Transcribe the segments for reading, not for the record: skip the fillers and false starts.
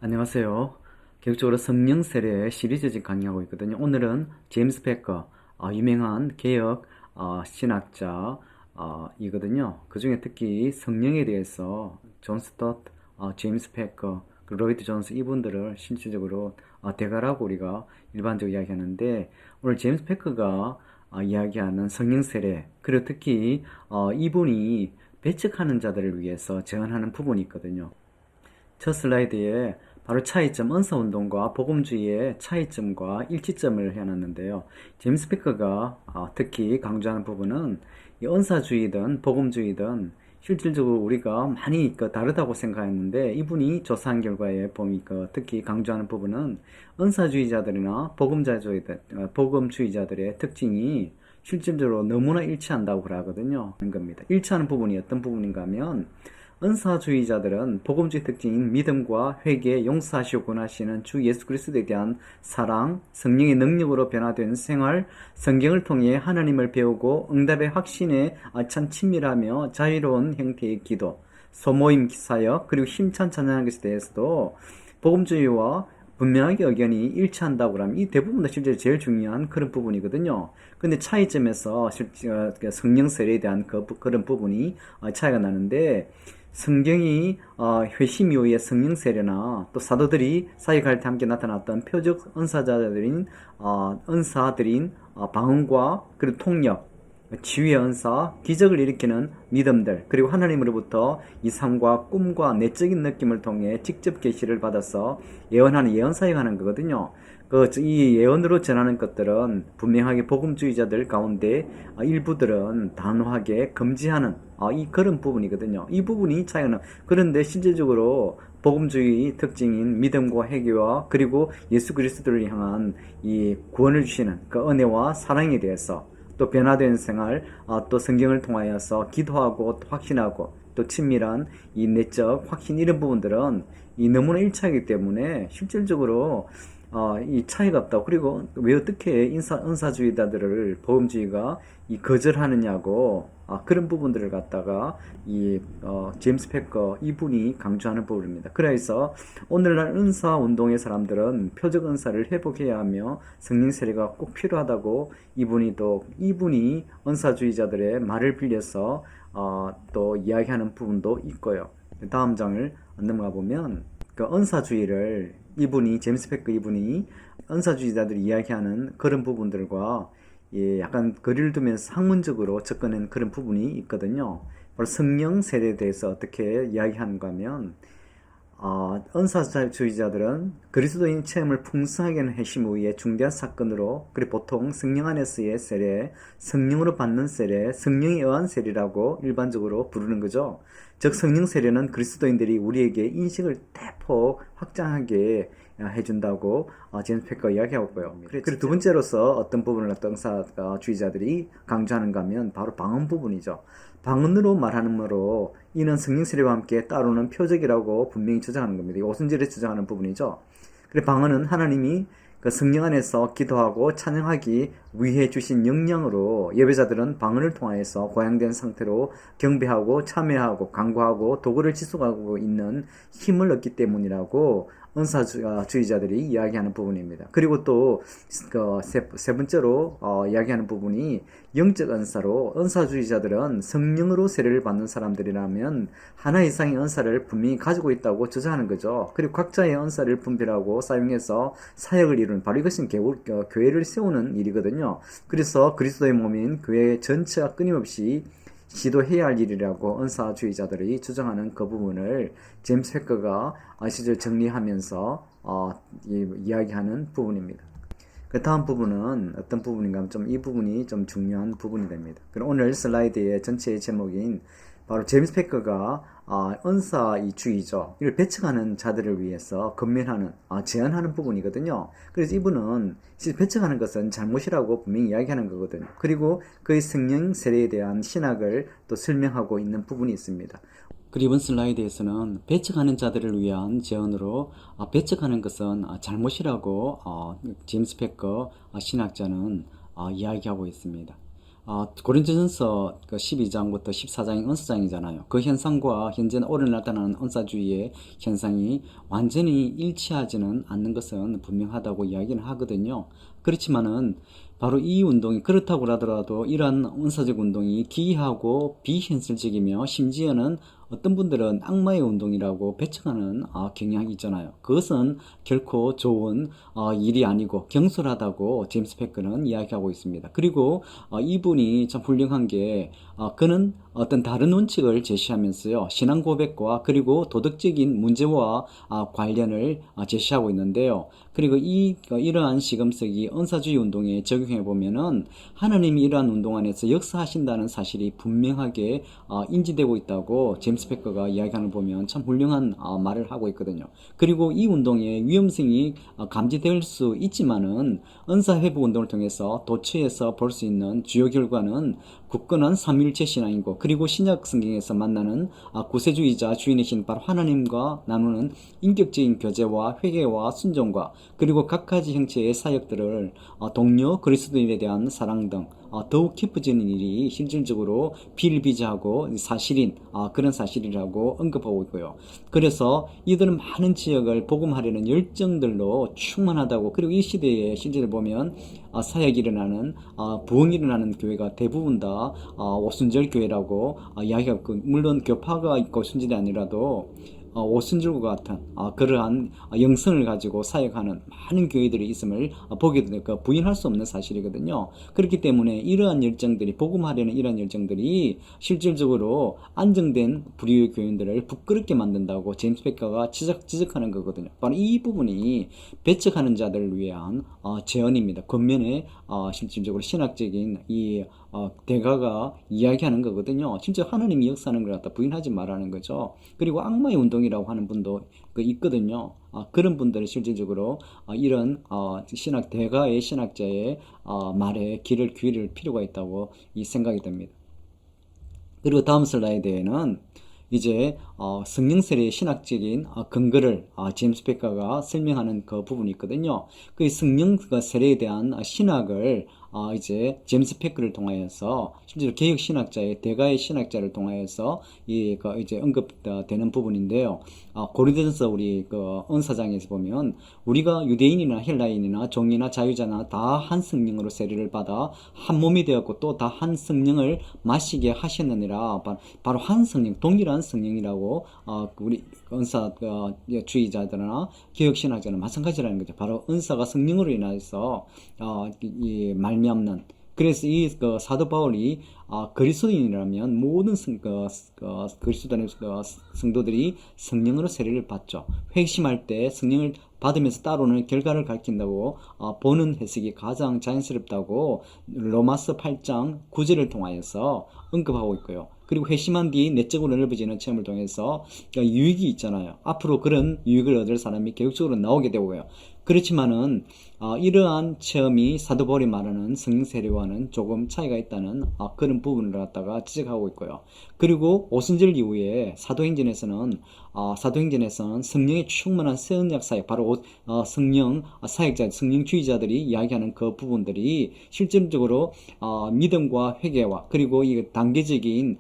안녕하세요. 계속적으로 성령 세례 시리즈를 강의하고 있거든요. 오늘은 제임스 패커, 유명한 개혁 신학자 이거든요. 그 중에 특히 성령에 대해서 존 스tott, 제임스 패커, 로이드 존스 이분들을 실질적으로 대가라고 우리가 일반적으로 이야기하는데, 오늘 제임스 패커가 이야기하는 성령 세례, 그리고 특히 이분이 배척하는 자들을 위해서 제안하는 부분이 있거든요. 첫 슬라이드에 바로 차이점, 은사운동과 복음주의의 차이점과 일치점을 해놨는데요. 제임스 피커가 특히 강조하는 부분은 이 은사주의든 복음주의든 실질적으로 우리가 많이 다르다고 생각했는데, 이분이 조사한 결과에 보면 특히 강조하는 부분은 은사주의자들이나 복음주의자들의 특징이 실질적으로 너무나 일치한다고 그러거든요. 일치하는 부분이 어떤 부분인가 하면, 은사주의자들은 복음주의 특징인 믿음과 회개, 용서하시고 구원하시는 주 예수 그리스도에 대한 사랑, 성령의 능력으로 변화된 생활, 성경을 통해 하나님을 배우고 응답의 확신에 참 친밀하며 자유로운 형태의 기도, 소모임 사역, 그리고 힘찬 찬양하는 것에 대해서도 복음주의와 분명하게 의견이 일치한다고 하면 이 대부분 다 실제 제일 중요한 그런 부분이거든요. 근데 차이점에서 성령 세례에 대한 그런 부분이 차이가 나는데, 성경이 회심 이후의 성령 세례나 또 사도들이 사역할 때 함께 나타났던 표적 은사자들인 방언과 그리고 통역, 지휘의 은사, 기적을 일으키는 믿음들, 그리고 하나님으로부터 이상과 꿈과 내적인 느낌을 통해 직접 계시를 받아서 예언하는 예언 사역하는 거거든요. 이 예언으로 전하는 것들은 분명하게 복음주의자들 가운데 일부들은 단호하게 금지하는 그런 부분이거든요. 이 부분이 차이는, 그런데 실질적으로 복음주의 특징인 믿음과 회개와 그리고 예수 그리스도를 향한 이 구원을 주시는 그 은혜와 사랑에 대해서, 또 변화된 생활, 또 성경을 통하여서 기도하고 또 확신하고 또 친밀한 이 내적 확신, 이런 부분들은 이 너무나 일치하기 때문에 실질적으로 이 차이가 없다. 그리고 왜 어떻게 은사주의자들을 복음주의가 거절하느냐고, 그런 부분들을 갖다가 제임스 패커 이분이 강조하는 부분입니다. 그래서 오늘날 은사 운동의 사람들은 표적 은사를 회복해야 하며 성령 세례가 꼭 필요하다고 이분이 은사주의자들의 말을 빌려서 또 이야기하는 부분도 있고요. 다음 장을 넘어가 보면, 그 은사주의를 제임스 패커 이분이 은사주의자들이 이야기하는 그런 부분들과 약간 거리를 두면서 학문적으로 접근한 그런 부분이 있거든요. 바로 성령 세례에 대해서 어떻게 이야기하는가 하면, 은사주의자들은 그리스도인 체험을 풍성하게 하는 회심 후의 중대한 사건으로, 그리고 보통 성령 안에서의 세례, 성령으로 받는 세례, 성령에 의한 세례라고 일반적으로 부르는 거죠. 즉 성령 세례는 그리스도인들이 우리에게 인식을 대폭 확장하게 해준다고 제임스 패커가 이야기하고 있고요. 그리고 두 번째로서 어떤 부분을 은사주의자들이 강조하는가 하면 바로 방언 부분이죠. 방언으로 말하는으로 이는 성령 세례와 함께 따르는 표적이라고 분명히 주장하는 겁니다. 오순절에 주장하는 부분이죠. 그리고 방언은 하나님이 그 성령 안에서 기도하고 찬양하기 위해 주신 영향으로, 예배자들은 방언을 통하여서 고양된 상태로 경배하고 참회하고 간구하고 도구를 지속하고 있는 힘을 얻기 때문이라고 은사주의자들이 이야기하는 부분입니다. 그리고 또 세 번째로 이야기하는 부분이 영적 은사로, 은사주의자들은 성령으로 세례를 받는 사람들이라면 하나 이상의 은사를 분명히 가지고 있다고 주장하는 거죠. 그리고 각자의 은사를 분별하고 사용해서 사역을 이루는, 바로 이것은 교회를 세우는 일이거든요. 그래서 그리스도의 몸인 교회 전체가 끊임없이 시도해야 할 일이라고 은사주의자들이 주장하는 그 부분을 제임스 패커가 실제 정리하면서 이야기하는 부분입니다. 그 다음 부분은 어떤 부분인가 하면 이 부분이 좀 중요한 부분이 됩니다. 그럼 오늘 슬라이드의 전체의 제목인 바로 제임스 패커가 은사주의죠. 이를 배척하는 자들을 위해서 건면하는, 제안하는 부분이거든요. 그래서 이분은 배척하는 것은 잘못이라고 분명히 이야기하는 거거든요. 그리고 그의 성령 세례에 대한 신학을 또 설명하고 있는 부분이 있습니다. 그리고 이번 슬라이드에서는 배척하는 자들을 위한 제언으로, 배척하는 것은 잘못이라고 제임스 패커 신학자는 이야기하고 있습니다. 고린도전서 그 12장부터 14장이 언사장이잖아요. 그 현상과 현재 오늘 나타나는 언사주의의 현상이 완전히 일치하지는 않는 것은 분명하다고 이야기는 하거든요. 그렇지만은 바로 이 운동이 그렇다고 하더라도 이러한 언사적 운동이 기이하고 비현실적이며 심지어는 어떤 분들은 악마의 운동이라고 배척하는 경향이 있잖아요. 그것은 결코 좋은 일이 아니고 경솔하다고 제임스 패커는 이야기하고 있습니다. 그리고 이분이 참 훌륭한 게 그는 어떤 다른 원칙을 제시하면서요, 신앙 고백과 그리고 도덕적인 문제와 관련을 제시하고 있는데요. 그리고 이러한 시금석이 은사주의 운동에 적용해 보면은 하나님이 이러한 운동 안에서 역사하신다는 사실이 분명하게 인지되고 있다고 제임스 패커가 이야기하는 걸 보면 참 훌륭한 말을 하고 있거든요. 그리고 이 운동의 위험성이 감지될 수 있지만은 은사 회복 운동을 통해서 도처에서 볼 수 있는 주요 결과는 굳건한 삼위일체 신앙이고, 그리고 신약 성경에서 만나는 구세주이자 주인이신 바로 하나님과 나누는 인격적인 교제와 회개와 순종과 그리고 각가지 형체의 사역들을 동료 그리스도인에 대한 사랑 등 더욱 깊어지는 일이 실질적으로 비일비재하고 사실인 그런 사실이라고 언급하고 있고요. 그래서 이들은 많은 지역을 복음하려는 열정들로 충만하다고, 그리고 이 시대에 실제로 보면 사역이 일어나는 부흥이 일어나는 교회가 대부분 다 오순절 교회라고 이야기하고, 물론 교파가 있고 순절이 아니라도 오순절과 같은 그러한 영성을 가지고 사역하는 많은 교회들이 있음을 보게 되니까 부인할 수 없는 사실이거든요. 그렇기 때문에 이러한 열정들이, 복음하려는 이러한 열정들이 실질적으로 안정된 불의의 교인들을 부끄럽게 만든다고 제임스 패커가 지적하는 거거든요. 바로 이 부분이 배척하는 자들을 위한 제언입니다. 겉면에 실질적으로 신학적인 이 대가가 이야기하는 거거든요. 진짜 하나님이 역사하는 걸 갖다 부인하지 말라는 거죠. 그리고 악마의 운동이라고 하는 분도 있거든요. 그런 분들은 실질적으로 이런 신학 대가의 신학자의 말에 귀를 필요가 있다고 생각이 됩니다. 그리고 다음 슬라이드에는 이제 성령 세례의 신학적인 근거를 제임스 패커가 설명하는 그 부분이 있거든요. 그 성령 세례에 대한 신학을 이제 제임스 패커를 통하여서 실제로 개혁 신학자의 대가의 신학자를 통하여서 이제 언급되는 부분인데요. 고린도전서 우리 언사장에서 보면 우리가 유대인이나 헬라인이나 종이나 자유자나 다 한 성령으로 세례를 받아 한 몸이 되었고 또 다 한 성령을 마시게 하셨느니라. 바로 한 성령, 동일한 성령이라고 우리 은사 주의자들이나 개혁 신학자는 마찬가지라는 거죠. 바로 은사가 성령으로 인해서 말미암는. 그래서 이 사도 바울이 그리스도인이라면 모든 그리스도인의 성도들이 성령으로 세례를 받죠. 회심할 때 성령을 받으면서 따르는 결과를 가리킨다고 보는 해석이 가장 자연스럽다고 로마서 8장 9절을 통하여서 언급하고 있고요. 그리고 회심한 뒤 내적으로 넓어지는 체험을 통해서 유익이 있잖아요. 앞으로 그런 유익을 얻을 사람이 계획적으로 나오게 되고요. 그렇지만은 이러한 체험이 사도 바울이 말하는 성령 세례와는 조금 차이가 있다는 그런 부분을 갖다가 지적하고 있고요. 그리고 오순절 이후에 사도행전에서는 성령의 충만한 새 언약 사역, 바로 성령 사역자, 성령주의자들이 이야기하는 그 부분들이 실질적으로 믿음과 회개와 그리고 이 단계적인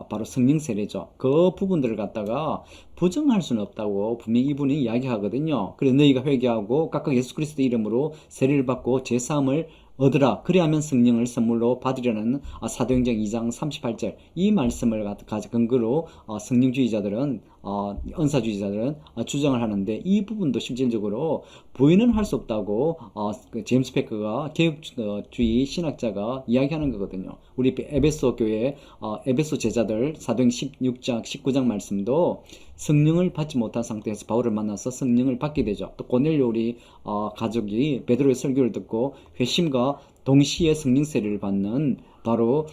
바로 성령 세례죠. 그 부분들을 갖다가 부정할 수는 없다고 분명히 이분이 이야기하거든요. 그래서 너희가 회개하고 각각 예수 그리스도 이름으로 세례를 받고 제사함을 얻으라. 그리하면 성령을 선물로 받으려는 사도행전 2장 38절 이 말씀을 가지고 근거로 성령주의자들은 은사주의자들은 주장을 하는데, 이 부분도 실질적으로 부인은 할 수 없다고 제임스 패커가 개혁주의 신학자가 이야기하는 거거든요. 우리 에베소 교회 에베소 제자들 사도행 16장 19장 말씀도 성령을 받지 못한 상태에서 바울을 만나서 성령을 받게 되죠. 또 고넬료 우리 가족이 베드로의 설교를 듣고 회심과 동시에 성령 세례를 받는 바로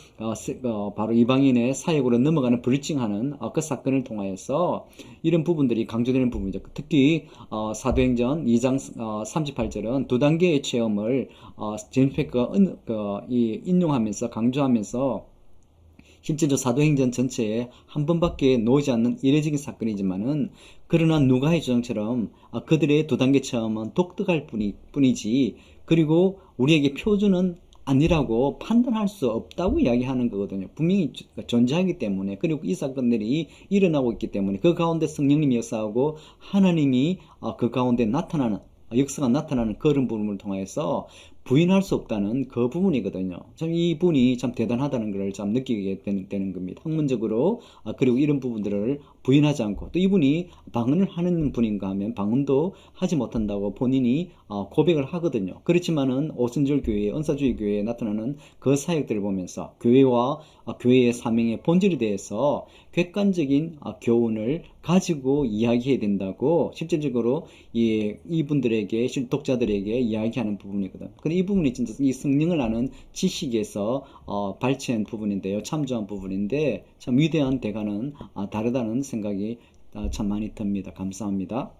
이방인의 사역으로 넘어가는 브리칭하는 그 사건을 통하여서 이런 부분들이 강조되는 부분이죠. 특히 사도행전 2장 38절은 두 단계의 체험을 제임스 패커가 인용하면서 강조하면서 실제로 사도행전 전체에 한 번밖에 놓이지 않는 이례적인 사건이지만은, 그러나 누가의 주장처럼 그들의 두 단계 체험은 독특할 뿐이지, 그리고 우리에게 표준은 아니라고 판단할 수 없다고 이야기하는 거거든요. 분명히 존재하기 때문에, 그리고 이 사건들이 일어나고 있기 때문에 그 가운데 성령님이 역사하고 하나님이 그 가운데 나타나는, 역사가 나타나는 그런 부분을 통해서 부인할 수 없다는 그 부분이거든요. 참 이분이 참 대단하다는 걸 참 느끼게 되는 겁니다. 학문적으로, 그리고 이런 부분들을 부인하지 않고, 또 이분이 방언을 하는 분인가 하면 방언도 하지 못한다고 본인이 고백을 하거든요. 그렇지만은 오순절 교회, 은사주의 교회에 나타나는 그 사역들을 보면서 교회와 교회의 사명의 본질에 대해서 객관적인 교훈을 가지고 이야기해야 된다고 실질적으로 이분들에게, 독자들에게 이야기하는 부분이거든. 근데 이 부분이 진짜 이 성령을 아는 지식에서 발췌한 부분인데요. 참조한 부분인데 참 위대한 대가는 다르다는 생각이 참 많이 듭니다. 감사합니다.